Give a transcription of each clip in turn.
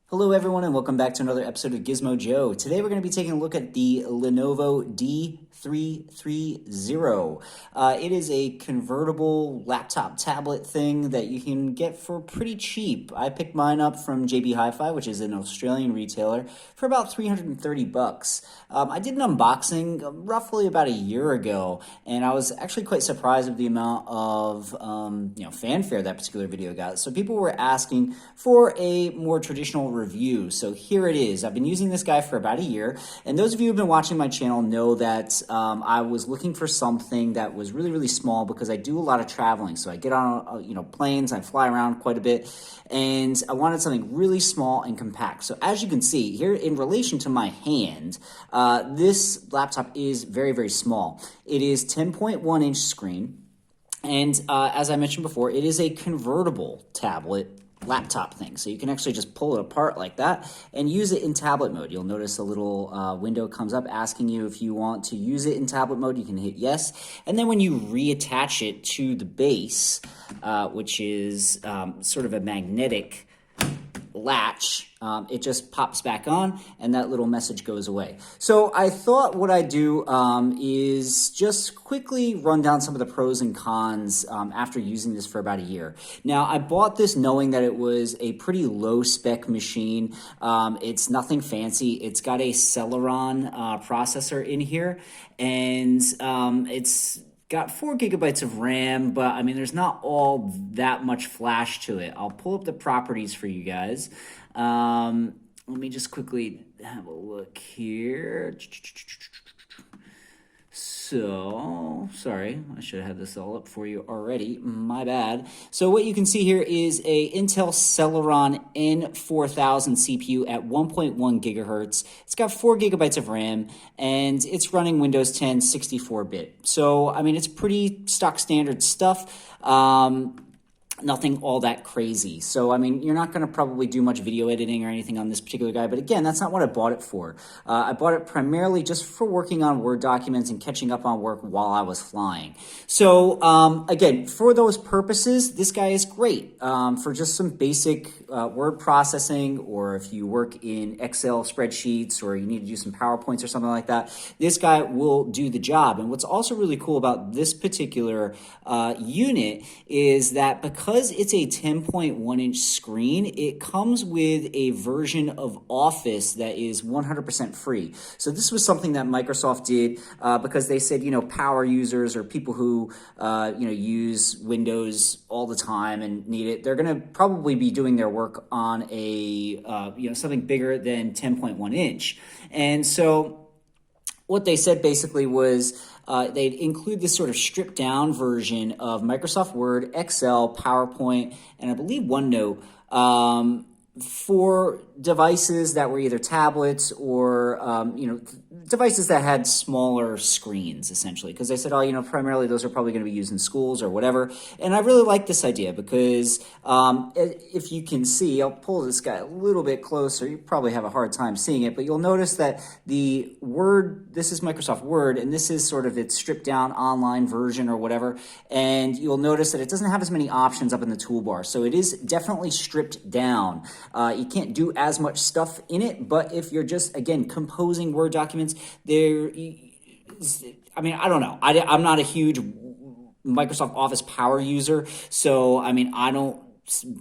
Hello everyone and welcome back to another episode of Gizmo Joe. Today we're going to be taking a look at the Lenovo D330. It is a convertible laptop tablet thing that you can get for pretty cheap. I picked mine up from JB Hi-Fi, which is an Australian retailer, for about 330 bucks. I did an unboxing roughly about a year ago, and I was actually quite surprised with the amount of fanfare that particular video got. So people were asking for a more traditional review. So here it is. I've been using this guy for about a year, and those of you who've been watching my channel know that I was looking for something that was really, really small because I do a lot of traveling. So I get on planes, I fly around quite a bit, and I wanted something really small and compact. So as you can see here, in relation to my hand, this laptop is very, very small. It is 10.1 inch screen, and as I mentioned before, it is a convertible tablet laptop thing. So you can actually just pull it apart like that and use it in tablet mode. You'll notice a little window comes up asking you if you want to use it in tablet mode. You can hit yes. And then when you reattach it to the base, which is sort of a magnetic latch, it just pops back on and that little message goes away. So I thought what I'd do is just quickly run down some of the pros and cons after using this for about a year. Now, I bought this knowing that it was a pretty low spec machine. It's nothing fancy. It's got a Celeron processor in here, and it's got 4 gigabytes of RAM, but I mean, there's not all that much flash to it. I'll pull up the properties for you guys. Let me just quickly have a look here. So, sorry, I should have had this all up for you already. My bad. So what you can see here is a Intel Celeron N4000 CPU at 1.1 gigahertz. It's got 4 gigabytes of RAM, and it's running Windows 10 64-bit. So, I mean, it's pretty stock standard stuff. Nothing all that crazy. So, I mean, you're not going to probably do much video editing or anything on this particular guy. But again, that's not what I bought it for. I bought it primarily just for working on Word documents and catching up on work while I was flying. So, again, for those purposes, this guy is great. For just some basic word processing, or if you work in Excel spreadsheets or you need to do some PowerPoints or something like that, this guy will do the job. And what's also really cool about this particular unit is that because it's a 10.1 inch screen, it comes with a version of Office that is 100% free. So this was something that Microsoft did because they said, power users or people who, use Windows all the time and need it, they're going to probably be doing their work on a, something bigger than 10.1 inch. And so what they said basically was they'd include this sort of stripped down version of Microsoft Word, Excel, PowerPoint, and I believe OneNote for devices that were either tablets or, devices that had smaller screens, essentially. Because they said, primarily those are probably going to be used in schools or whatever. And I really like this idea because if you can see, I'll pull this guy a little bit closer. You probably have a hard time seeing it, but you'll notice that the Word, this is Microsoft Word, and this is sort of its stripped down online version or whatever. And you'll notice that it doesn't have as many options up in the toolbar. So it is definitely stripped down. You can't do as much stuff in it, but if you're just, again, composing Word documents, I don't know. I'm not a huge Microsoft Office power user, so, I don't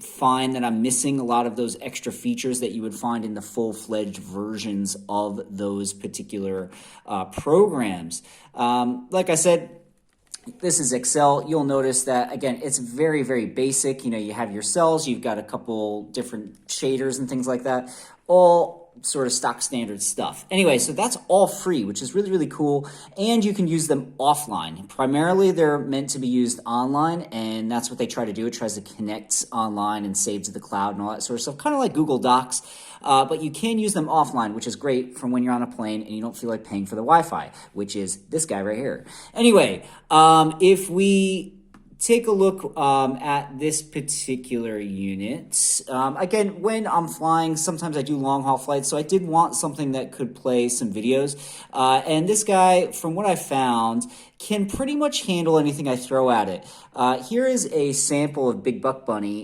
find that I'm missing a lot of those extra features that you would find in the full-fledged versions of those particular programs. Like I said, this is Excel. You'll notice that, again, it's very, very basic. You have your cells, you've got a couple different shaders and things like that, all sort of stock standard stuff. Anyway, so that's all free, which is really, really cool, and you can use them offline. Primarily, they're meant to be used online, and that's what they try to do. It tries to connect online and save to the cloud and all that sort of stuff, kind of like Google Docs, but you can use them offline, which is great from when you're on a plane and you don't feel like paying for the Wi-Fi, which is this guy right here. Anyway, if we take a look at this particular unit. Again, when I'm flying, sometimes I do long haul flights, so I did want something that could play some videos. And this guy, from what I found, can pretty much handle anything I throw at it. Here is a sample of Big Buck Bunny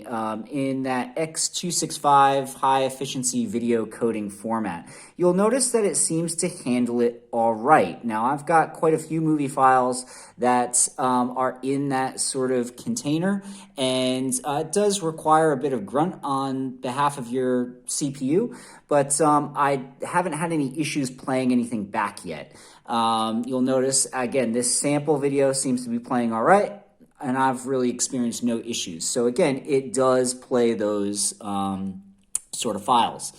in that X265 high efficiency video coding format. You'll notice that it seems to handle it all right. Now, I've got quite a few movie files that are in that sort of container, and it does require a bit of grunt on behalf of your CPU, but I haven't had any issues playing anything back yet. You'll notice, again, this sample video seems to be playing all right, and I've really experienced no issues. So again, it does play those sort of files.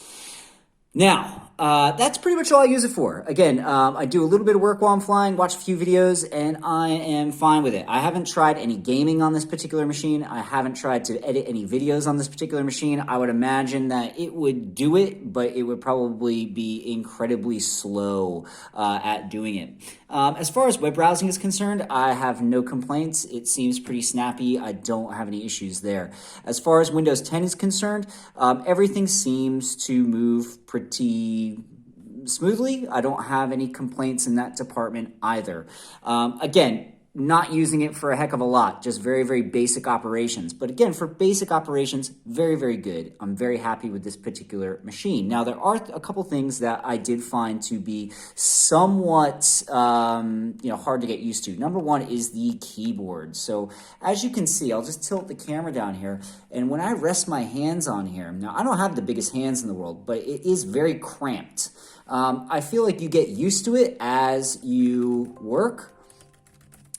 Now, that's pretty much all I use it for. Again, I do a little bit of work while I'm flying, watch a few videos, and I am fine with it. I haven't tried any gaming on this particular machine. I haven't tried to edit any videos on this particular machine. I would imagine that it would do it, but it would probably be incredibly slow at doing it. As far as web browsing is concerned, I have no complaints. It seems pretty snappy. I don't have any issues there. As far as Windows 10 is concerned, everything seems to move pretty smoothly. I don't have any complaints in that department either. Again, not using it for a heck of a lot, just very, very basic operations. But again, for basic operations, very, very good. I'm very happy with this particular machine. Now, there are a couple things that I did find to be somewhat hard to get used to. Number one is the keyboard. So as you can see, I'll just tilt the camera down here, and when I rest my hands on here, now I don't have the biggest hands in the world, but it is very cramped. I feel like you get used to it as you work.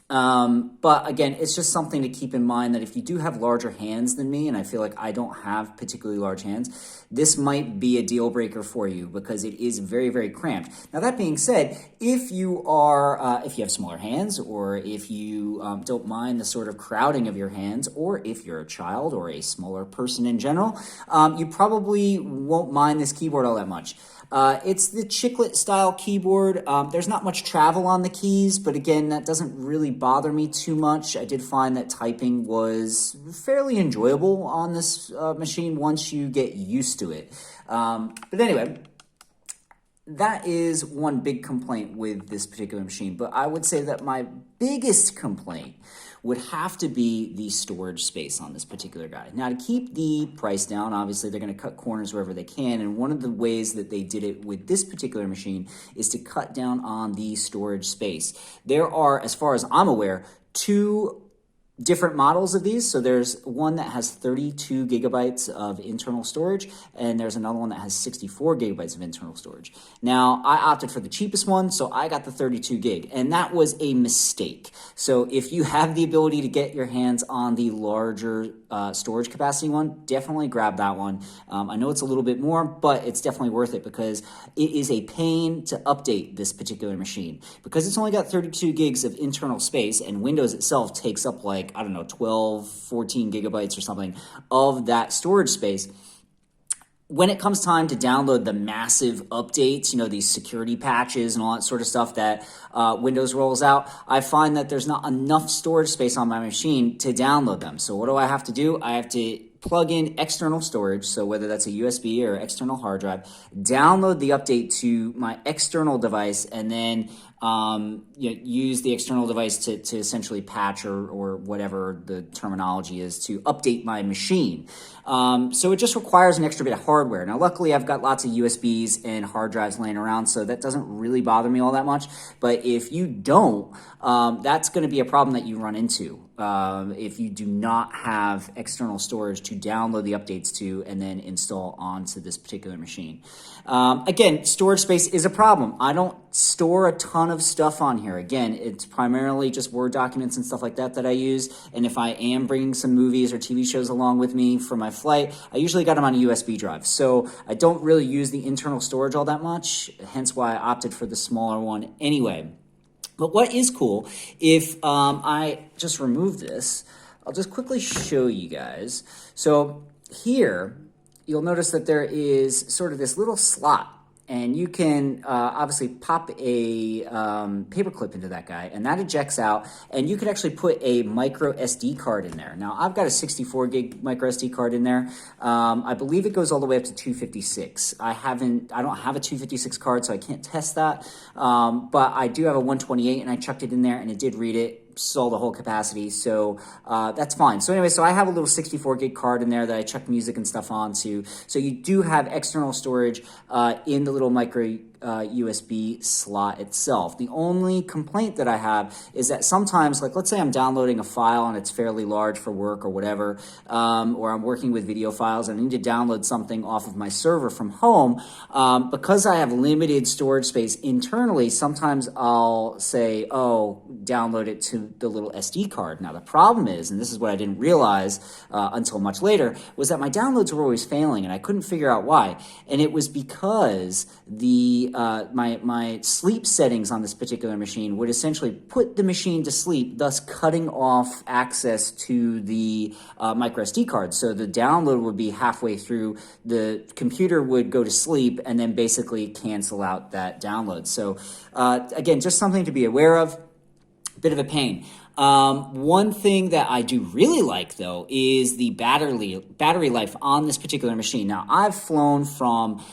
But again, it's just something to keep in mind that if you do have larger hands than me, and I feel like I don't have particularly large hands, this might be a deal breaker for you because it is very, very cramped. Now, that being said, if you have smaller hands, or if you don't mind the sort of crowding of your hands, or if you're a child or a smaller person in general, you probably won't mind this keyboard all that much. It's the chiclet style keyboard. There's not much travel on the keys, but again, that doesn't really bother me too much. I did find that typing was fairly enjoyable on this machine once you get used to it. But anyway, that is one big complaint with this particular machine. But I would say that my biggest complaint would have to be the storage space on this particular guy. Now, to keep the price down, obviously they're going to cut corners wherever they can, and one of the ways that they did it with this particular machine is to cut down on the storage space. There are, as far as I'm aware, two different models of these. So there's one that has 32 gigabytes of internal storage, and there's another one that has 64 gigabytes of internal storage. Now, I opted for the cheapest one, so I got the 32 gig, and that was a mistake. So if you have the ability to get your hands on the larger storage capacity one, definitely grab that one. I know it's a little bit more, but it's definitely worth it because it is a pain to update this particular machine. Because it's only got 32 gigs of internal space, and Windows itself takes up like, I don't know, 12, 14 gigabytes or something of that storage space. When it comes time to download the massive updates, these security patches and all that sort of stuff that Windows rolls out, I find that there's not enough storage space on my machine to download them. So what do I have to do? I have to plug in external storage, so whether that's a USB or external hard drive, download the update to my external device, and then use the external device to essentially patch or whatever the terminology is to update my machine. So it just requires an extra bit of hardware. Now, luckily, I've got lots of USBs and hard drives laying around, so that doesn't really bother me all that much. But if you don't, that's going to be a problem that you run into if you do not have external storage to download the updates to and then install onto this particular machine. Again, storage space is a problem. I don't store a ton of stuff on here. Again, it's primarily just Word documents and stuff like that I use. And if I am bringing some movies or TV shows along with me for my flight, I usually got them on a USB drive. So I don't really use the internal storage all that much, hence why I opted for the smaller one anyway. But what is cool, if I just remove this, I'll just quickly show you guys. So here, you'll notice that there is sort of this little slot. and you can obviously pop a paper clip into that guy, and that ejects out, and you could actually put a micro SD card in there. Now, I've got a 64 gig micro SD card in there. I believe it goes all the way up to 256. I don't have a 256 card, so I can't test that, but I do have a 128, and I chucked it in there, and it did read it. Saw the whole capacity, so that's fine. So anyway, so I have a little 64 gig card in there that I chuck music and stuff onto. So you do have external storage in the little micro USB slot itself. The only complaint that I have is that sometimes, like let's say I'm downloading a file and it's fairly large for work or whatever, or I'm working with video files and I need to download something off of my server from home, because I have limited storage space internally, sometimes I'll say, oh, download it to the little SD card. Now the problem is, and this is what I didn't realize until much later, was that my downloads were always failing and I couldn't figure out why. And it was because my sleep settings on this particular machine would essentially put the machine to sleep, thus cutting off access to the micro SD card. So the download would be halfway through, the computer would go to sleep, and then basically cancel out that download. So again, just something to be aware of. Bit of a pain. One thing that I do really like, though, is the battery life on this particular machine. Now, I've flown from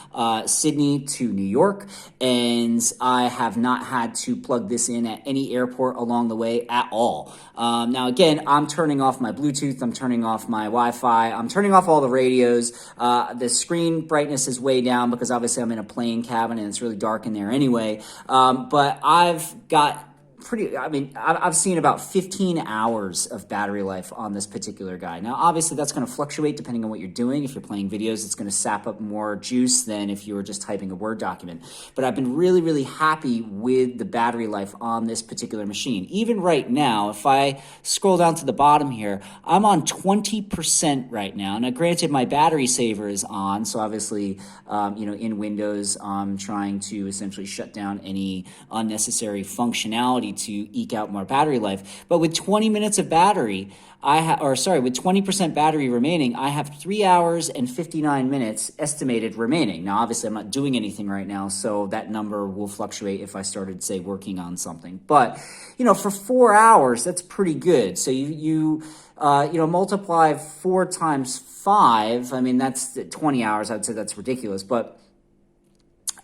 Sydney to New York, and I have not had to plug this in at any airport along the way at all. Now, again, I'm turning off my Bluetooth, I'm turning off my Wi-Fi, I'm turning off all the radios. The screen brightness is way down because obviously I'm in a plane cabin and it's really dark in there anyway. But I've got I've seen about 15 hours of battery life on this particular guy. Now, obviously, that's going to fluctuate depending on what you're doing. If you're playing videos, it's going to sap up more juice than if you were just typing a Word document. But I've been really, really happy with the battery life on this particular machine. Even right now, if I scroll down to the bottom here, I'm on 20% right now. Now, granted, my battery saver is on, so obviously, in Windows, I'm trying to essentially shut down any unnecessary functionality to eke out more battery life. But with 20 minutes of battery, with 20% battery remaining, I have 3 hours and 59 minutes estimated remaining. Now, obviously, I'm not doing anything right now, so that number will fluctuate if I started, say, working on something. But, for 4 hours, that's pretty good. So you multiply 4 times 5, that's 20 hours. I'd say that's ridiculous. But,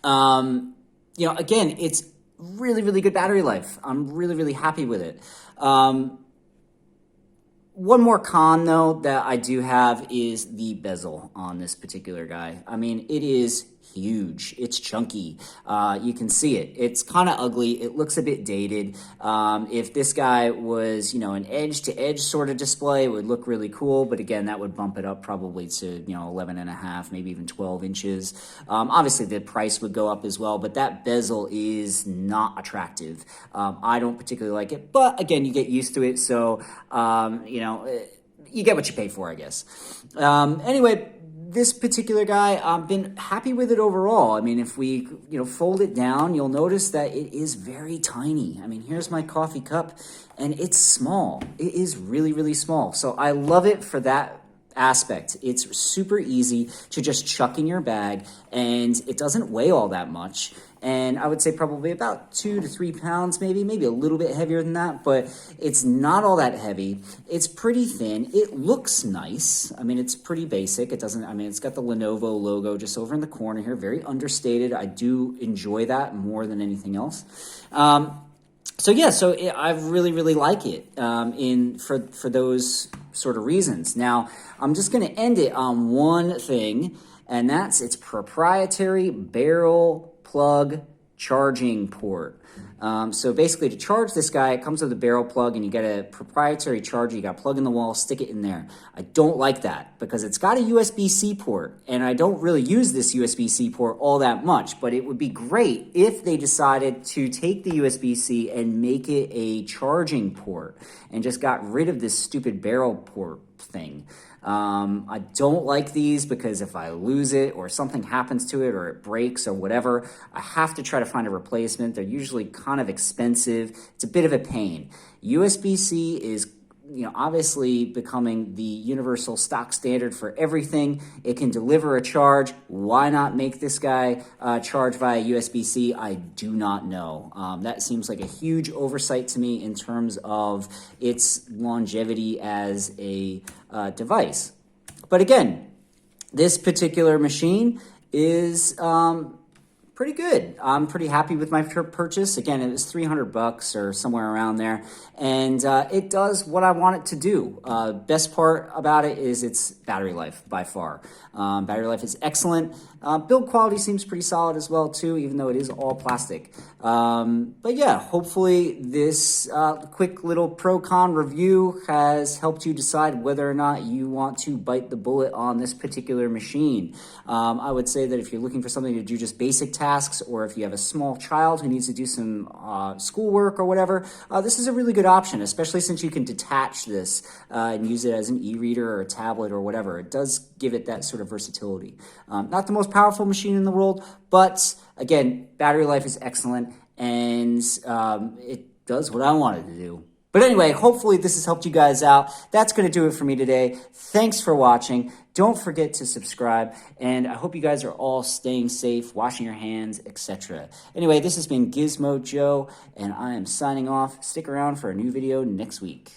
again, it's really, really good battery life. I'm really, really happy with it. One more con, though, that I do have is the bezel on this particular guy. It is huge. It's chunky. You can see it. It's kind of ugly. It looks a bit dated. If this guy was, an edge-to-edge sort of display, it would look really cool. But again, that would bump it up probably to, 11 and a half, maybe even 12 inches. Obviously, the price would go up as well. But that bezel is not attractive. I don't particularly like it. But again, you get used to it. So, you get what you pay for, I guess. Anyway, this particular guy, I've been happy with it overall. If we, fold it down, you'll notice that it is very tiny. Here's my coffee cup, and it's small. It is really, really small. So I love it for that aspect. It's super easy to just chuck in your bag, and it doesn't weigh all that much. And I would say probably about 2 to 3 pounds, maybe a little bit heavier than that, but it's not all that heavy. It's pretty thin. It looks nice. It's pretty basic. It doesn't, it's got the Lenovo logo just over in the corner here, very understated. I do enjoy that more than anything else. I really, really like it for those sort of reasons. Now, I'm just going to end it on one thing, and that's its proprietary barrel plug charging port. So basically, to charge this guy, it comes with a barrel plug, and you get a proprietary charger. You got to plug in the wall, stick it in there. I don't like that because it's got a USB-C port, and I don't really use this USB-C port all that much, but it would be great if they decided to take the USB-C and make it a charging port and just got rid of this stupid barrel port thing. I don't like these because if I lose it or something happens to it or it breaks or whatever, I have to try to find a replacement. They're usually kind of expensive. It's a bit of a pain. USB-C is obviously becoming the universal stock standard for everything. It can deliver a charge. Why not make this guy charge via USB-C? I do not know. That seems like a huge oversight to me in terms of its longevity as a device. But again, this particular machine is pretty good. I'm pretty happy with my purchase. Again, it was $300 or somewhere around there, and it does what I want it to do. Best part about it is its battery life by far. Battery life is excellent. Build quality seems pretty solid as well too, even though it is all plastic. But yeah, hopefully this quick little pro-con review has helped you decide whether or not you want to bite the bullet on this particular machine. I would say that if you're looking for something to do just basic tasks, or if you have a small child who needs to do some schoolwork or whatever, this is a really good option, especially since you can detach this and use it as an e-reader or a tablet or whatever. It does give it that sort of versatility. Not the most powerful machine in the world, but again, battery life is excellent, and it does what I wanted to do. But anyway, hopefully this has helped you guys out. That's going to do it for me today. Thanks for watching. Don't forget to subscribe, and I hope you guys are all staying safe, washing your hands, etc. Anyway, this has been Gizmo Joe, and I am signing off. Stick around for a new video next week.